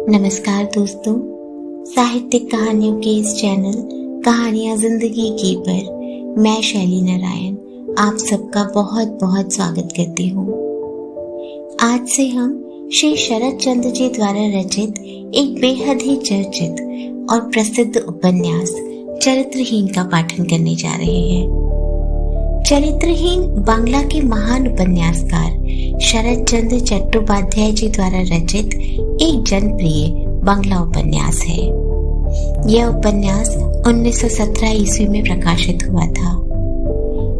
नमस्कार दोस्तों, साहित्यिक कहानियों के इस चैनल कहानियां जिंदगी की पर मैं शैली नारायण आप सबका बहुत बहुत स्वागत करती हूँ। आज से हम श्री शरद चंद्र जी द्वारा रचित एक बेहद ही चर्चित और प्रसिद्ध उपन्यास चरित्रहीन का पाठन करने जा रहे हैं। चरित्रहीन बांग्ला के महान उपन्यासकार शरद चंद्र चट्टोपाध्याय जी द्वारा रचित एक जनप्रिय बांग्ला उपन्यास है। यह उपन्यास 1917 ईस्वी में प्रकाशित हुआ था।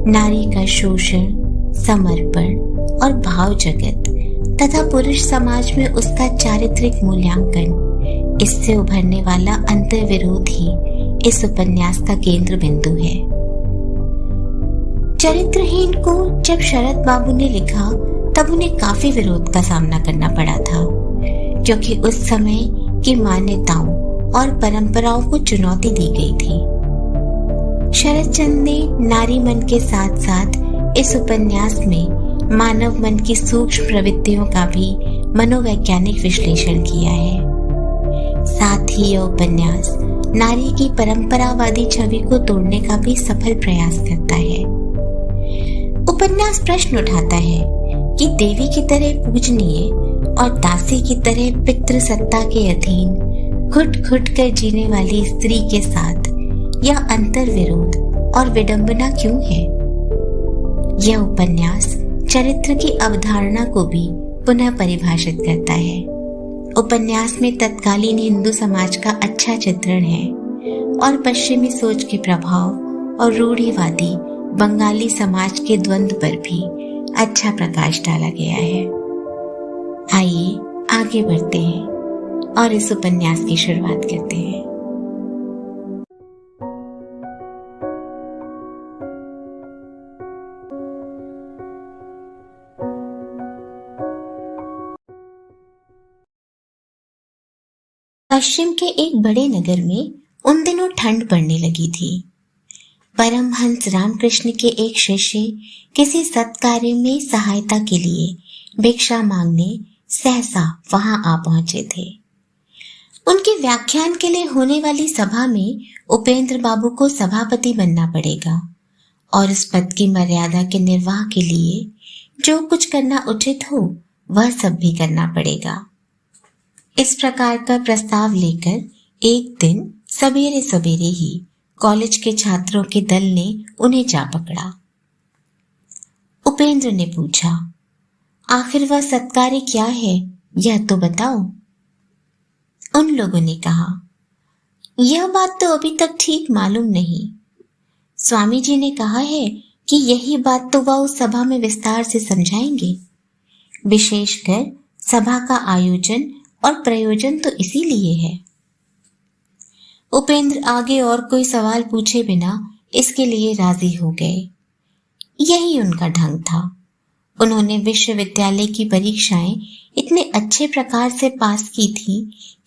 नारी का शोषण, समर्पण और भाव जगत तथा पुरुष समाज में उसका चारित्रिक मूल्यांकन, इससे उभरने वाला अंतर्विरोध ही इस उपन्यास का केंद्र बिंदु है। चरित्रहीन को जब शरद बाबू ने लिखा तब उन्हें काफी विरोध का सामना करना पड़ा था, क्योंकि उस समय की मान्यताओं और परंपराओं को चुनौती दी गई थी। शरदचंद्र ने नारी मन के साथ साथ इस उपन्यास में मानव मन की सूक्ष्म प्रवृत्तियों का भी मनोवैज्ञानिक विश्लेषण किया है। साथ ही यह उपन्यास नारी की परंपरावादी छवि को तोड़ने का भी सफल प्रयास करता है। उपन्यास प्रश्न उठाता है कि देवी की तरह पूजनीय और दासी की तरह पितृसत्ता के अधीन घुट घुट कर जीने वाली स्त्री के साथ यह अंतर विरोध और विडंबना क्यों है। यह उपन्यास चरित्र की अवधारणा को भी पुनः परिभाषित करता है। उपन्यास में तत्कालीन हिंदू समाज का अच्छा चित्रण है और पश्चिमी सोच के प्रभाव और रूढ़िवादी बंगाली समाज के द्वंद्व पर भी अच्छा प्रकाश डाला गया है। आइए आगे बढ़ते हैं और इस उपन्यास की शुरुआत करते हैं। पश्चिम के एक बड़े नगर में उन दिनों ठंड पड़ने लगी थी। परमहंस रामकृष्ण के एक शिष्य किसी सत्कार्य में सहायता के लिए भिक्षा मांगने सहसा वहां आ पहुंचे थे। उनके व्याख्यान के लिए होने वाली सभा में उपेंद्र बाबू को सभापति बनना पड़ेगा और इस पद की मर्यादा के निर्वाह के लिए जो कुछ करना उचित हो वह सब भी करना पड़ेगा। इस प्रकार का प्रस्ताव लेकर एक दिन सवेरे सवेरे ही कॉलेज के छात्रों के दल ने उन्हें जा पकड़ा। उपेंद्र ने पूछा, आखिर वह सत्कार्य क्या है, यह तो बताओ। उन लोगों ने कहा, यह बात तो अभी तक ठीक मालूम नहीं। स्वामी जी ने कहा है कि यही बात तो वह उस सभा में विस्तार से समझाएंगे। विशेषकर सभा का आयोजन और प्रयोजन तो इसीलिए है। उपेंद्र आगे और कोई सवाल पूछे बिना इसके लिए राजी हो गए। यही उनका ढंग था। उन्होंने विश्वविद्यालय की परीक्षाएं इतने अच्छे प्रकार से पास की थी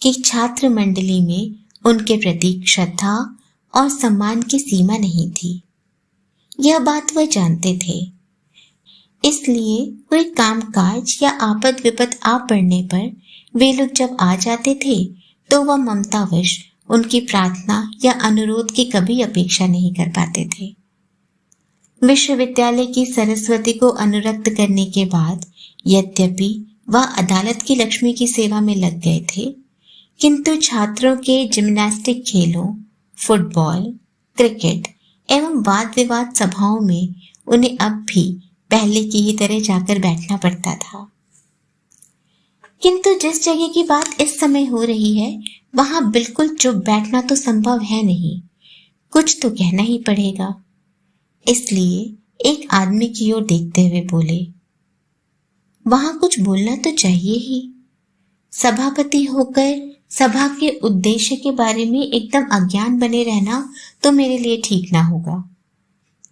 कि छात्र मंडली में उनके प्रति श्रद्धा और सम्मान की सीमा नहीं थी। यह बात वह जानते थे। इसलिए कोई कामकाज या आपद विपद आ पड़ने पर वे लोग जब आ जाते थे तो वह ममतावश उनकी प्रार्थना या अनुरोध की कभी अपेक्षा नहीं कर पाते थे। विश्वविद्यालय की सरस्वती को अनुरक्त करने के बाद यद्यपि वह अदालत की लक्ष्मी की सेवा में लग गए थे, किंतु छात्रों के जिम्नास्टिक खेलों, फुटबॉल, क्रिकेट एवं वाद विवाद सभाओं में उन्हें अब भी पहले की ही तरह जाकर बैठना पड़ता था। किंतु जिस जगह की बात इस समय हो रही है वहां बिल्कुल चुप बैठना तो संभव है नहीं, कुछ तो कहना ही पड़ेगा। इसलिए एक आदमी की ओर देखते हुए बोले, वहां कुछ बोलना तो चाहिए ही। सभापति होकर सभा के उद्देश्य के बारे में एकदम अज्ञान बने रहना तो मेरे लिए ठीक ना होगा।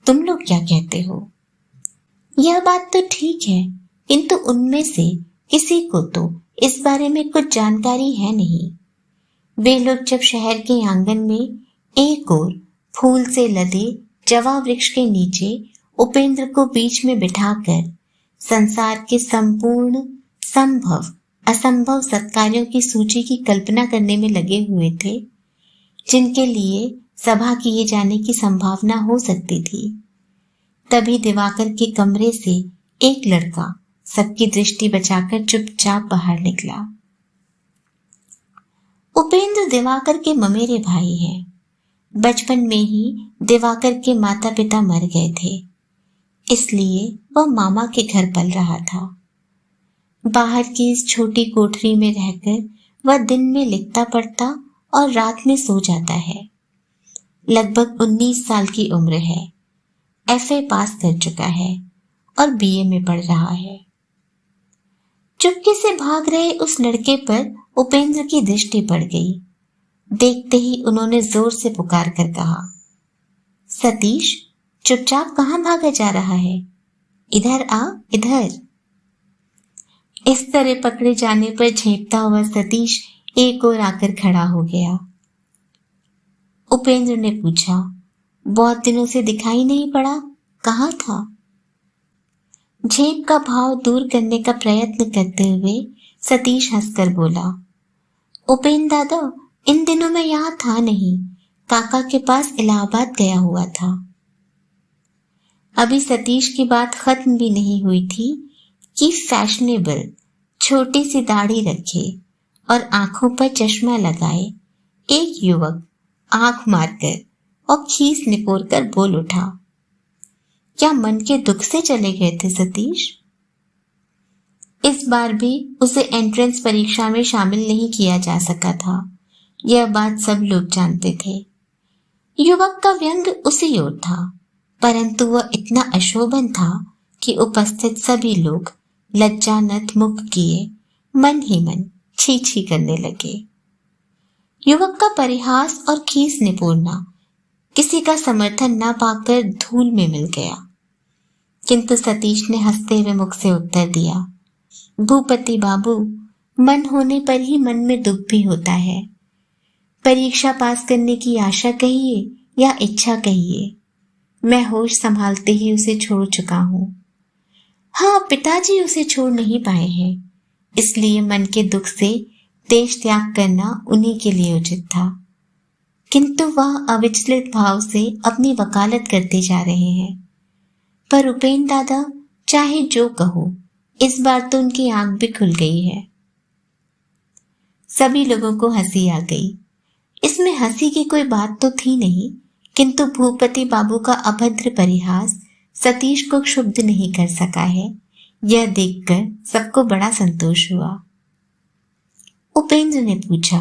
तुम लोग क्या कहते हो? यह बात तो ठीक है, किंतु उनमें से किसी को तो इस बारे में कुछ जानकारी है नहीं। वे लोग जब शहर के आंगन में एक ओर फूल से लदे जवा वृक्ष के नीचे उपेंद्र को बीच में बिठाकर संसार के संपूर्ण संभव असंभव सत्कार्यों की सूची की कल्पना करने में लगे हुए थे, जिनके लिए सभा किए जाने की संभावना हो सकती थी। तभी दिवाकर के कमरे से एक लड़का सबकी दृष्टि बचाकर चुपचाप बाहर निकला। उपेंद्र दिवाकर के ममेरे भाई हैं। बचपन में ही दिवाकर के माता पिता मर गए थे, इसलिए वह मामा के घर पल रहा था। बाहर की इस छोटी कोठरी में रहकर वह दिन में लिखता पढ़ता और रात में सो जाता है। लगभग 19 साल की उम्र है। एफए पास कर चुका है और बीए में पढ़ रहा है। चुपके से भाग रहे उस लड़के पर उपेंद्र की दृष्टि पड़ गई। देखते ही उन्होंने जोर से पुकार कर कहा, सतीश, चुपचाप कहाँ भागा जा रहा है? इधर आ, इधर। इस तरह पकड़े जाने पर झेंपता हुआ सतीश एक ओर आकर खड़ा हो गया। उपेंद्र ने पूछा, बहुत दिनों से दिखाई नहीं पड़ा, कहाँ था? झेप का भाव दूर करने का प्रयत्न करते हुए सतीश हंसकर बोला, उपेंद्र दादा, इन दिनों मैं यहाँ था नहीं, काका के पास इलाहाबाद गया हुआ था। अभी सतीश की बात खत्म भी नहीं हुई थी कि फैशनेबल छोटी सी दाढ़ी रखे और आंखों पर चश्मा लगाए एक युवक आंख मारकर और खीस निपोर कर बोल उठा, क्या मन के दुख से चले गए थे सतीश? इस बार भी उसे एंट्रेंस परीक्षा में शामिल नहीं किया जा सका था, यह बात सब लोग जानते थे। युवक का व्यंग उसी ओर था, परंतु वह इतना अशोभन था कि उपस्थित सभी लोग लज्जानत मुख किए मन ही मन छी छी करने लगे। युवक का परिहास और खीस निपोरना किसी का समर्थन न पाकर धूल में मिल गया, किंतु सतीश ने हंसते हुए मुख से उत्तर दिया, भूपति बाबू, मन होने पर ही मन में दुख भी होता है। परीक्षा पास करने की आशा कहिए या इच्छा कहिए, मैं होश संभालते ही उसे छोड़ चुका हूं। हाँ, पिताजी उसे छोड़ नहीं पाए हैं, इसलिए मन के दुख से देश त्याग करना उन्हीं के लिए उचित था, किंतु वह अविचलित भाव से अपनी वकालत करते जा रहे हैं। पर उपेंद्र दादा, चाहे जो कहो, इस बार तो उनकी आंख भी खुल गई है। सभी लोगों को हंसी आ गई। इसमें हंसी की कोई बात तो थी नहीं, किंतु भूपति बाबू का अभद्र परिहास सतीश को क्षुब्ध नहीं कर सका है, यह देखकर सबको बड़ा संतोष हुआ। उपेंद्र ने पूछा,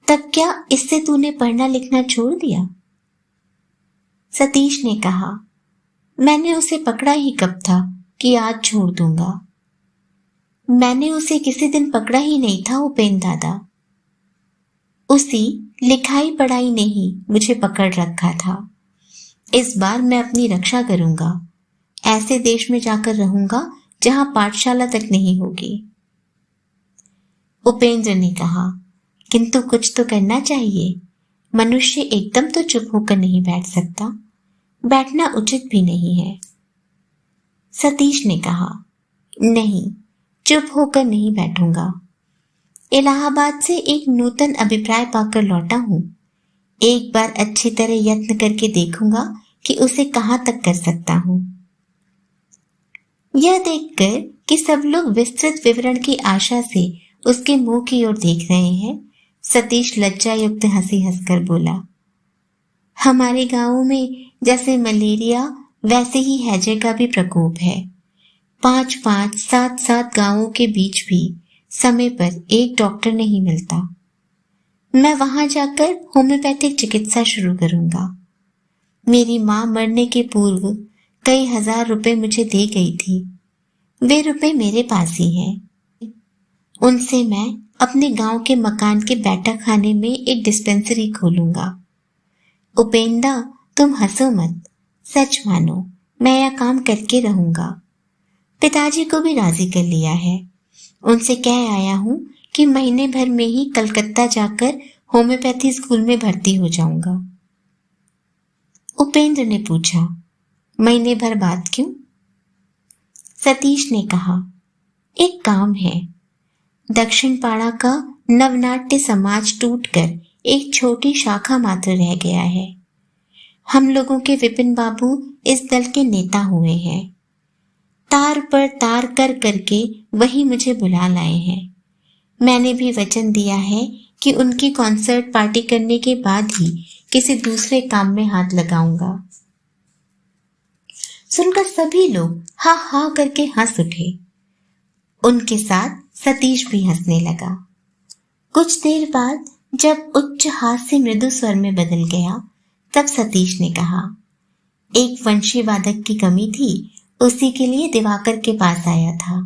तब क्या इससे तूने पढ़ना लिखना छोड़ दिया? सतीश ने कहा, मैंने उसे पकड़ा ही कब था कि आज छोड़ दूंगा। मैंने उसे किसी दिन पकड़ा ही नहीं था उपेंद्र दादा, उसी लिखाई पढ़ाई ने ही मुझे पकड़ रखा था। इस बार मैं अपनी रक्षा करूंगा, ऐसे देश में जाकर रहूंगा जहां पाठशाला तक नहीं होगी। उपेंद्र ने कहा, किंतु कुछ तो करना चाहिए, मनुष्य एकदम तो चुप होकर नहीं बैठ सकता, बैठना उचित भी नहीं है। सतीश ने कहा, नहीं, चुप होकर नहीं बैठूंगा। इलाहाबाद से एक नूतन अभिप्राय पाकर लौटा हूं, एक बार अच्छी तरह यत्न करके देखूंगा कि उसे कहां तक कर सकता हूं। यह देखकर कि सब लोग विस्तृत विवरण की आशा से उसके मुंह की ओर देख रहे हैं, सतीश लज्जा युक्त हंसी हंसकर बोला, हमारे गांवों में जैसे मलेरिया वैसे ही हैजे का भी प्रकोप है। 5-5, 7-7 गांवों के बीच भी समय पर एक डॉक्टर नहीं मिलता। मैं वहां जाकर होम्योपैथिक चिकित्सा शुरू करूंगा। मेरी मां मरने के पूर्व कई हजार रुपए मुझे दे गई थी, वे रुपए मेरे पास ही हैं। उनसे मैं अपने गांव के मकान के बैठक खाने में एक डिस्पेंसरी खोलूंगा। उपेंद्र, तुम हंसो मत, सच मानो मैं यह काम करके रहूंगा। पिताजी को भी राजी कर लिया है, उनसे कह आया हूं कि महीने भर में ही कलकत्ता जाकर होम्योपैथी स्कूल में भर्ती हो जाऊंगा। उपेंद्र ने पूछा, महीने भर बाद क्यों? सतीश ने कहा, एक काम है, दक्षिण पाड़ा का नवनाट्य समाज टूटकर एक छोटी शाखा मात्र रह गया है। हम लोगों के विपिन बाबू इस दल के नेता हुए हैं। तार पर तार कर करके वही मुझे बुला लाए हैं। मैंने भी वचन दिया है कि उनकी कॉन्सर्ट पार्टी करने के बाद ही किसी दूसरे काम में हाथ लगाऊंगा। सुनकर सभी लोग हा हा करके हंस उठे। उनके साथ सतीश भी हंसने लगा। कुछ देर बाद जब उच्च हास्य मृदु स्वर में बदल गया, तब सतीश ने कहा, एक वंशी वादक की कमी थी, उसी के लिए दिवाकर के पास आया था।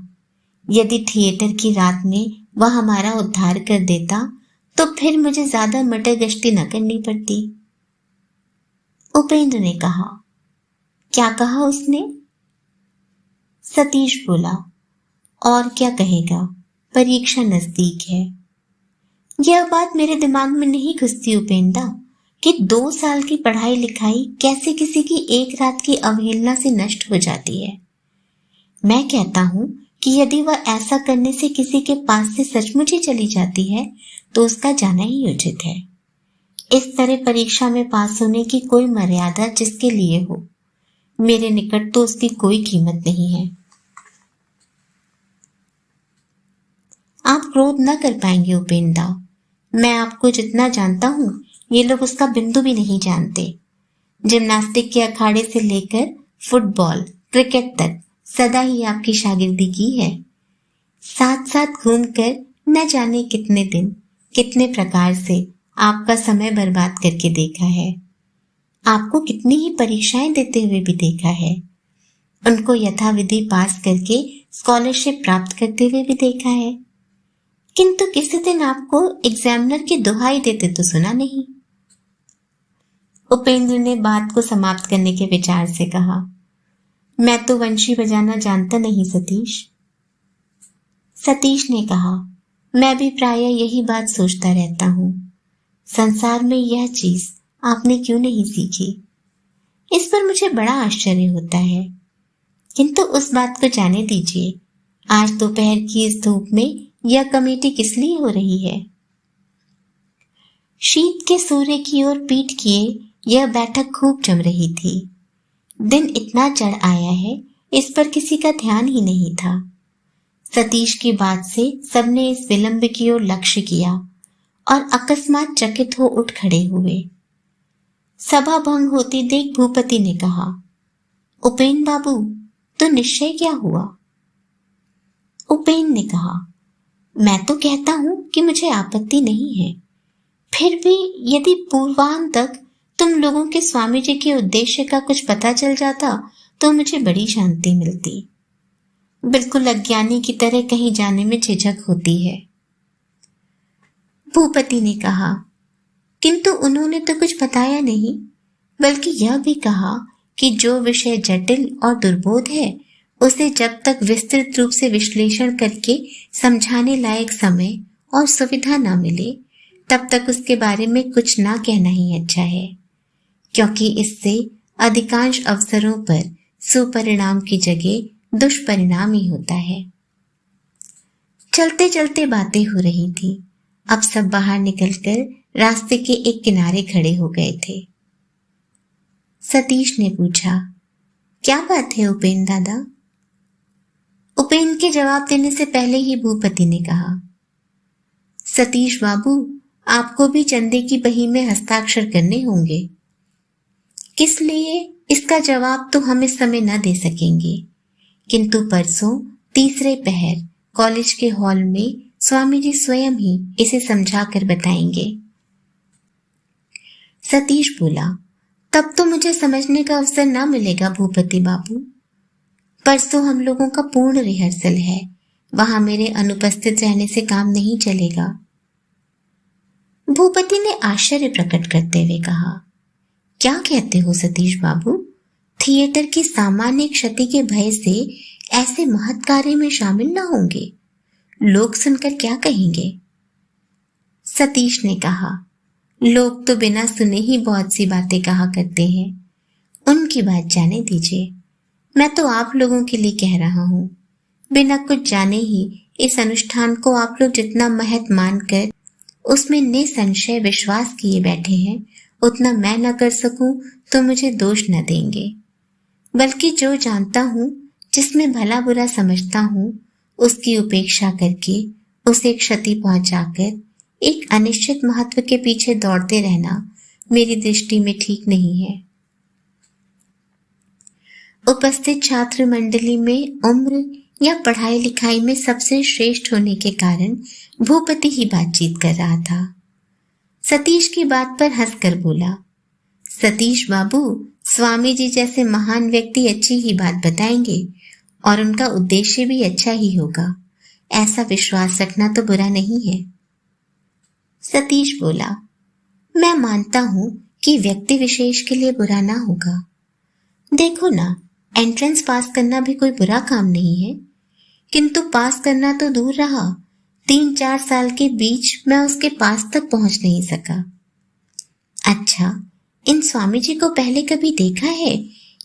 यदि थिएटर की रात में वह हमारा उद्धार कर देता तो फिर मुझे ज्यादा मटर गश्ती न करनी पड़ती। उपेंद्र ने कहा, क्या कहा उसने? सतीश बोला, और क्या कहेगा, परीक्षा नजदीक है। यह बात मेरे दिमाग में नहीं घुसती उपेंद्र कि 2 साल की पढ़ाई लिखाई कैसे किसी की एक रात की अवहेलना से नष्ट हो जाती है। मैं कहता हूं कि यदि वह ऐसा करने से किसी के पास से सचमुच ही चली जाती है तो उसका जाना ही उचित है। इस तरह परीक्षा में पास होने की कोई मर्यादा जिसके लिए हो, मेरे निकट तो उसकी कोई कीमत नहीं है। आप क्रोध न कर पाएंगे उपेंद्र। मैं आपको जितना जानता हूं, ये लोग उसका बिंदु भी नहीं जानते। जिम्नास्टिक के अखाड़े से लेकर फुटबॉल, क्रिकेट तक सदा ही आपकी शागिर्दी की है। साथ साथ घूमकर न जाने कितने दिन, कितने प्रकार से आपका समय बर्बाद करके देखा है। आपको कितनी ही परीक्षाएं देते हुए भी देखा है। उनको यथाविधि पास करके स्कॉलरशिप प्राप्त करते हुए भी देखा है। किंतु किसी दिन आपको एग्जामिनर की दुहाई देते तो सुना नहीं। उपेंद्र ने बात को समाप्त करने के विचार से कहा, मैं तो वंशी बजाना जानता नहीं सतीश। सतीश ने कहा, मैं भी प्रायः यही बात सोचता रहता हूँ। संसार में यह चीज आपने क्यों नहीं सीखी, इस पर मुझे बड़ा आश्चर्य होता है। किंतु उस बात को जाने दीजिए। आज दोपहर की इस धूप में यह कमेटी किस लिए हो रही है? शीत के सूर्य की ओर पीठ किए यह बैठक खूब जम रही थी। दिन इतना चढ़ आया है, इस पर किसी का ध्यान ही नहीं था। सतीश की बात से सबने इस विलंब की ओर लक्ष्य किया और अकस्मात चकित हो उठ खड़े हुए। सभा भंग होती देख भूपति ने कहा, उपेंद्र बाबू, तो निश्चय क्या हुआ? उपेंद्र ने कहा, मैं तो कहता हूं कि मुझे आपत्ति नहीं है। फिर भी यदि पूर्वाह्न तक तुम लोगों के स्वामी जी के उद्देश्य का कुछ पता चल जाता तो मुझे बड़ी शांति मिलती। बिल्कुल अज्ञानी की तरह कहीं जाने में झिझक होती है। भूपति ने कहा, किंतु उन्होंने तो कुछ बताया नहीं, बल्कि यह भी कहा कि जो विषय जटिल और दुर्बोध है उसे जब तक विस्तृत रूप से विश्लेषण करके समझाने लायक समय और सुविधा न मिले तब तक उसके बारे में कुछ ना कहना ही अच्छा है, क्योंकि इससे अधिकांश अवसरों पर सुपरिणाम की जगह दुष्परिणाम ही होता है। चलते चलते बातें हो रही थी। अब सब बाहर निकलकर रास्ते के एक किनारे खड़े हो गए थे। सतीश ने पूछा, क्या बात है उपेंद्र दादा? उपेंद्र के जवाब देने से पहले ही भूपति ने कहा, सतीश बाबू, आपको भी चंदे की बही में हस्ताक्षर करने होंगे। किस लिए, इसका जवाब तो हम इस समय न दे सकेंगे, किंतु परसों तीसरे पहर कॉलेज के हॉल में स्वामी जी स्वयं ही इसे समझा कर बताएंगे। सतीश बोला, तब तो मुझे समझने का अवसर न मिलेगा भूपति बाबू। परसों हम लोगों का पूर्ण रिहर्सल है, वहां मेरे अनुपस्थित रहने से काम नहीं चलेगा। भूपति ने आश्चर्य प्रकट करते हुए कहा, क्या कहते हो सतीश बाबू? थिएटर की सामान्य क्षति के भय से ऐसे महत् कार्य में शामिल ना होंगे? लोग सुनकर क्या कहेंगे? सतीश ने कहा, लोग तो बिना सुने ही बहुत सी बातें कहा करते हैं, उनकी बात जाने दीजिए। मैं तो आप लोगों के लिए कह रहा हूं, बिना कुछ जाने ही इस अनुष्ठान को आप लोग जितना महत मानकर उसमें निसंशय विश्वास किए बैठे हैं, उतना मैं न कर सकूं तो मुझे दोष न देंगे। बल्कि जो जानता हूं, जिसमें भला बुरा समझता हूं, उसकी उपेक्षा करके, उसे क्षति पहुंचाकर एक अनिश्चित महत्व के पीछे दौड़ते रहना मेरी दृष्टि में ठीक नहीं है। उपस्थित छात्र मंडली में उम्र या पढ़ाई लिखाई में सबसे श्रेष्ठ होने के कारण भूपति ही बातचीत कर रहा था। सतीश की बात पर हंसकर बोला, सतीश बाबू, स्वामी जी जैसे महान व्यक्ति अच्छी ही बात बताएंगे और उनका उद्देश्य भी अच्छा ही होगा। ऐसा विश्वास रखना तो बुरा नहीं है। सतीश बोला, मैं मानता हूं कि व्यक्ति विशेष के लिए बुरा ना होगा। देखो ना, एंट्रेंस पास करना भी कोई बुरा काम नहीं है, किंतु पास करना तो दूर रहा, 3-4 साल के बीच मैं उसके पास तक पहुंच नहीं सका। अच्छा, इन स्वामी जी को पहले कभी देखा है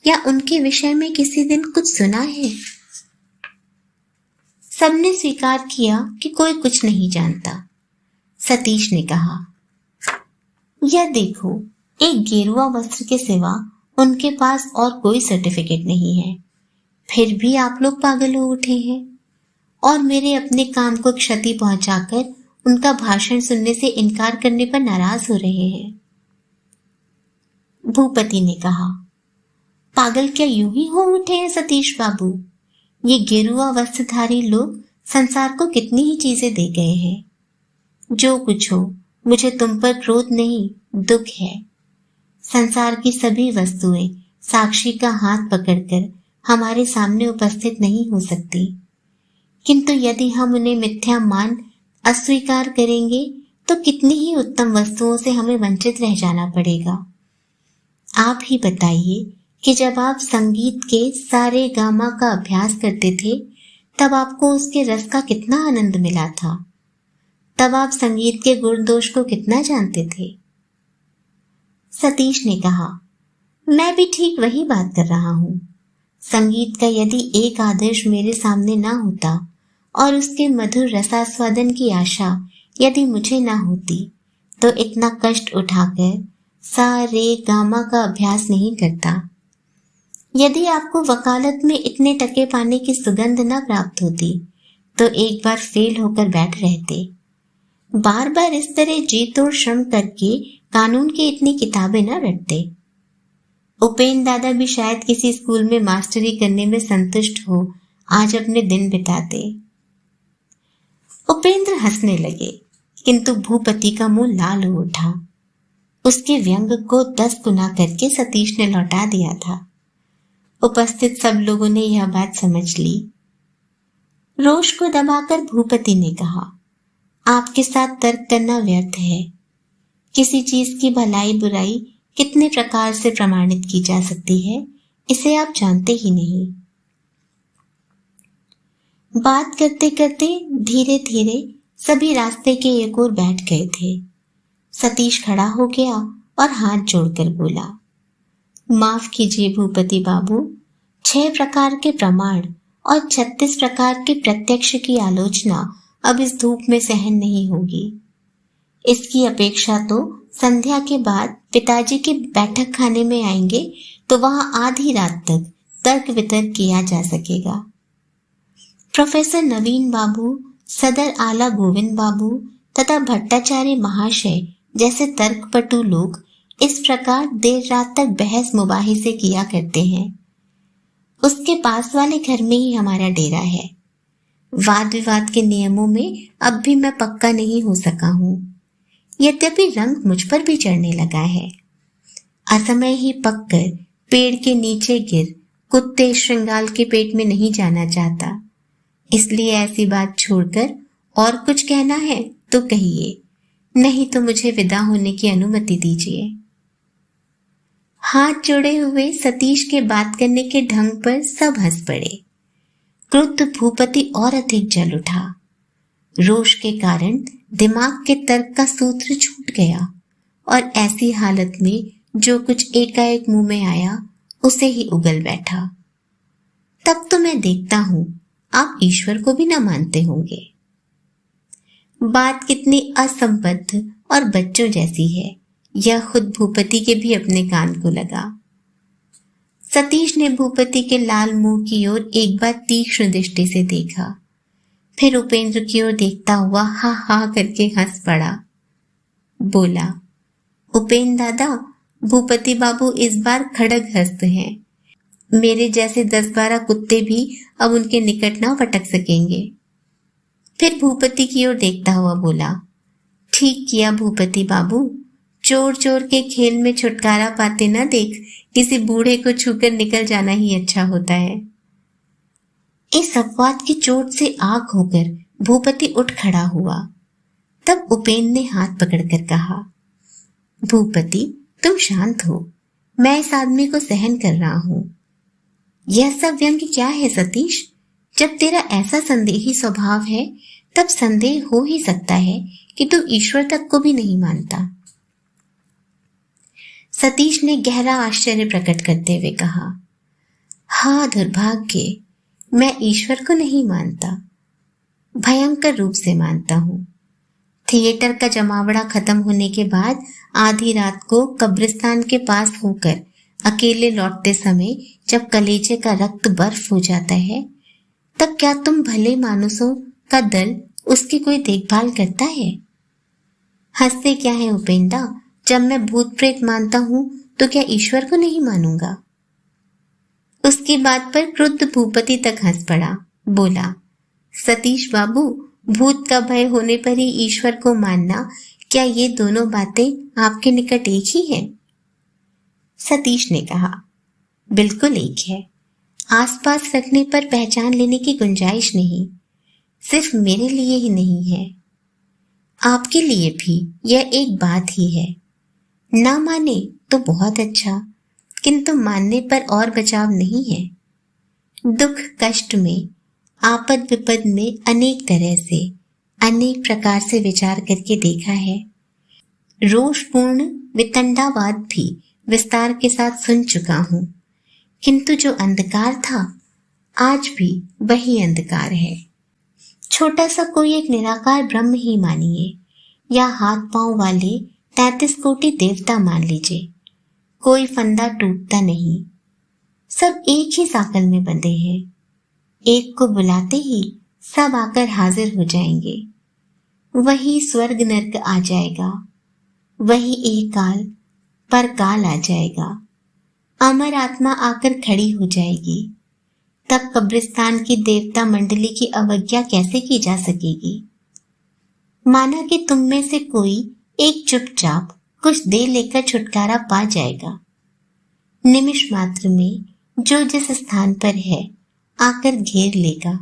या उनके विषय में किसी दिन कुछ सुना है? सबने स्वीकार किया कि कोई कुछ नहीं जानता। सतीश ने कहा, यह देखो, एक गेरुआ वस्त्र के सिवा उनके पास और कोई सर्टिफिकेट नहीं है, फिर भी आप लोग पागल हो उठे हैं और मेरे अपने काम को क्षति पहुंचाकर उनका भाषण सुनने से इनकार करने पर नाराज हो रहे हैं। भूपति ने कहा, पागल क्या यूं ही हो उठे हैं सतीश बाबू? ये गेरुआ वस्त्रधारी लोग संसार को कितनी ही चीजें दे गए हैं। जो कुछ हो, मुझे तुम पर क्रोध नहीं, दुख है। संसार की सभी वस्तुएं साक्षी का हाथ पकड़कर हमारे सामने उपस्थित नहीं हो सकती, किंतु यदि हम उन्हें मिथ्या मान अस्वीकार करेंगे तो कितनी ही उत्तम वस्तुओं से हमें वंचित रह जाना पड़ेगा। आप ही बताइए कि जब आप संगीत के सारे गामा का अभ्यास करते थे, तब आपको उसके रस का कितना आनंद मिला था। तब आप संगीत के गुण दोष को कितना जानते थे। सतीश ने कहा, मैं भी ठीक वही बात कर रहा हूं। संगीत का यदि एक आदर्श मेरे सामने ना होता और उसके मधुर रसास्वादन की आशा यदि मुझे ना होती, तो इतना कष्ट उठाकर सारे गामा का अभ्यास नहीं करता। यदि आपको वकालत में इतने टके पाने की सुगंध न प्राप्त होती, तो एक बार फेल होकर बैठ रहते। बार बार इस तरह जी तोड़ श्रम करके कानून की इतनी किताबें न रटते। उपेंद्र दादा भी शायद किसी स्कूल में मास्टरी करने में संतुष्ट हो आज अपने दिन बिताते। उपेंद्र हंसने लगे, किंतु भूपति का मुंह लाल हो उठा। उसके व्यंग को 10 गुना करके सतीश ने लौटा दिया था। उपस्थित सब लोगों ने यह बात समझ ली। रोष को दबाकर भूपति ने कहा, आपके साथ तर्क करना व्यर्थ है। किसी चीज की भलाई बुराई कितने प्रकार से प्रमाणित की जा सकती है, इसे आप जानते ही नहीं। बात करते करते धीरे धीरे सभी रास्ते के एक ओर बैठ गए थे। सतीश खड़ा हो गया और हाथ जोड़कर बोला, माफ कीजिए भूपति बाबू, 6 प्रकार के प्रमाण और 36 प्रकार के प्रत्यक्ष की आलोचना अब इस धूप में सहन नहीं होगी। इसकी अपेक्षा तो संध्या के बाद पिताजी के बैठक खाने में आएंगे तो वहां आधी रात तक तर्क वितर्क किया जा सकेगा। प्रोफेसर नवीन बाबू, सदर आला गोविंद बाबू तथा भट्टाचार्य महाशय जैसे तर्कपटु लोग इस प्रकार देर रात तक बहस मुबाहिसे किया करते हैं। उसके पास वाले घर में ही हमारा डेरा है। वाद विवाद के नियमों में अब भी मैं पक्का नहीं हो सका हूं, यद्यपि रंग मुझ पर भी चढ़ने लगा है। असमय ही पककर पेड़ के नीचे गिर कुत्ते श्रृंगाल के पेट में नहीं जाना चाहता, इसलिए ऐसी बात छोड़कर और कुछ कहना है तो कहिए, नहीं तो मुझे विदा होने की अनुमति दीजिए। हाथ जोड़े हुए सतीश के बात करने के ढंग पर सब हंस पड़े। क्रुद्ध भूपति और अधिक जल उठा। रोष के कारण दिमाग के तर्क का सूत्र छूट गया और ऐसी हालत में जो कुछ एकाएक मुंह में आया उसे ही उगल बैठा। तब तो मैं देखता हूं आप ईश्वर को भी न मानते होंगे। बात कितनी असंबद्ध और बच्चों जैसी है, यह खुद भूपति के भी अपने कान को लगा। सतीश ने भूपति के लाल मुंह की ओर एक बार तीक्ष्ण दृष्टि से देखा, फिर उपेंद्र की ओर देखता हुआ हा हा करके हंस पड़ा। बोला, उपेंद्र दादा, भूपति बाबू इस बार खड़ग हस्त हैं। मेरे जैसे 10-12 कुत्ते भी अब उनके निकट ना पटक सकेंगे। फिर भूपति की ओर देखता हुआ बोला, ठीक किया भूपति बाबू, चोर चोर के खेल में छुटकारा पाते ना देख किसी बूढ़े को छूकर निकल जाना ही अच्छा होता है। इस अपवाद की चोट से आग होकर भूपति उठ खड़ा हुआ। तब उपेंद्र ने हाथ पकड़कर कहा, भूपति तुम शांत हो, मैं इस आदमी को सहन कर रहा हूं। यह सब व्यंग क्या है सतीश? जब तेरा ऐसा संदेही स्वभाव है तब संदेह हो ही सकता है कि तू ईश्वर तक को भी नहीं मानता। सतीश ने गहरा आश्चर्य प्रकट करते हुए कहा, हाँ दुर्भाग्य, मैं ईश्वर को नहीं मानता, भयंकर रूप से मानता हूँ। थिएटर का जमावड़ा खत्म होने के बाद आधी रात को कब्रिस्तान के पास होकर अकेले लौटते समय जब कलेजे का रक्त बर्फ हो जाता है, तब क्या तुम भले मानुसों का दल उसकी कोई देखभाल करता है? हंसते क्या है उपेंद्र, जब मैं भूत प्रेत मानता हूं तो क्या ईश्वर को नहीं मानूंगा? उसकी बात पर क्रुद्ध भूपति तक हंस पड़ा। बोला, सतीश बाबू, भूत का भय होने पर ही ईश्वर को मानना, क्या ये दोनों बातें आपके निकट एक ही है? सतीश ने कहा, बिल्कुल एक है। आसपास रखने पर पहचान लेने की गुंजाइश नहीं। सिर्फ मेरे लिए ही नहीं है, आपके लिए भी यह एक बात ही है। ना माने तो बहुत अच्छा, किंतु मानने पर और बचाव नहीं है। दुख कष्ट में, आपद विपद में अनेक तरह से, अनेक प्रकार से विचार करके देखा है। रोषपूर्ण वितंडावाद भी विस्तार के साथ सुन चुका हूं, किंतु जो अंधकार था आज भी वही अंधकार है। छोटा सा कोई एक निराकार ब्रह्म ही मानिए, या हाथ पांव वाले 33 कोटि देवता मान लीजिए, कोई फंदा टूटता नहीं। सब एक ही साकल में बंधे हैं। एक को बुलाते ही सब आकर हाजिर हो जाएंगे। वही स्वर्ग नर्क आ जाएगा, वही एक काल पर काल आ जाएगा। अमर आत्मा आकर खड़ी हो जाएगी। तब कब्रिस्तान की देवता मंडली की अवज्ञा कैसे की जा सकेगी? माना कि तुम में से कोई एक चुपचाप कुछ दे लेकर छुटकारा पा जाएगा। निमिष मात्र में जो जिस स्थान पर है आकर घेर लेगा।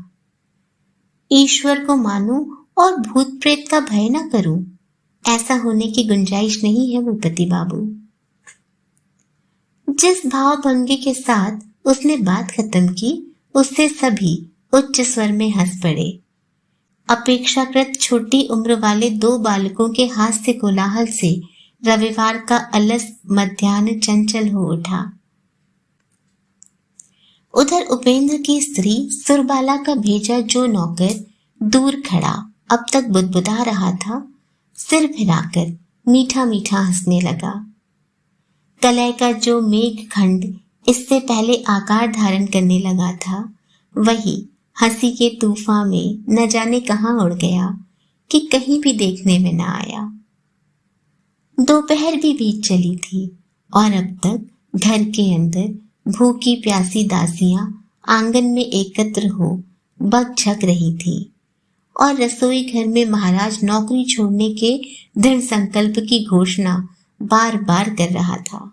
ईश्वर को मानूं और भूत प्रेत का भय न करूं, ऐसा होने की गुंजाइश नहीं है भूपति बाबू। जिस भाव भंगी के साथ उसने बात खत्म की, उससे सभी उच्च स्वर में हंस पड़े। अपेक्षाकृत छोटी उम्र वाले 2 बालकों के हास्य कोलाहल से रविवार का अलस मध्याह्न चंचल हो उठा। उधर उपेंद्र की स्त्री सुरबाला का भेजा जो नौकर दूर खड़ा अब तक बुदबुदा रहा था, सिर फिराकर मीठा मीठा हंसने लगा। कलय का जो मेघ खंड इससे पहले आकार धारण करने लगा था, वही हंसी के तूफान में न जाने कहां उड़ गया कि कहीं भी देखने में न आया। दोपहर भी बीत चली थी और अब तक घर के अंदर भूखी प्यासी दासियां आंगन में एकत्र हो बक झक रही थी और रसोई घर में महाराज नौकरी छोड़ने के दृढ़ संकल्प की घोषणा बार बार कर रहा था।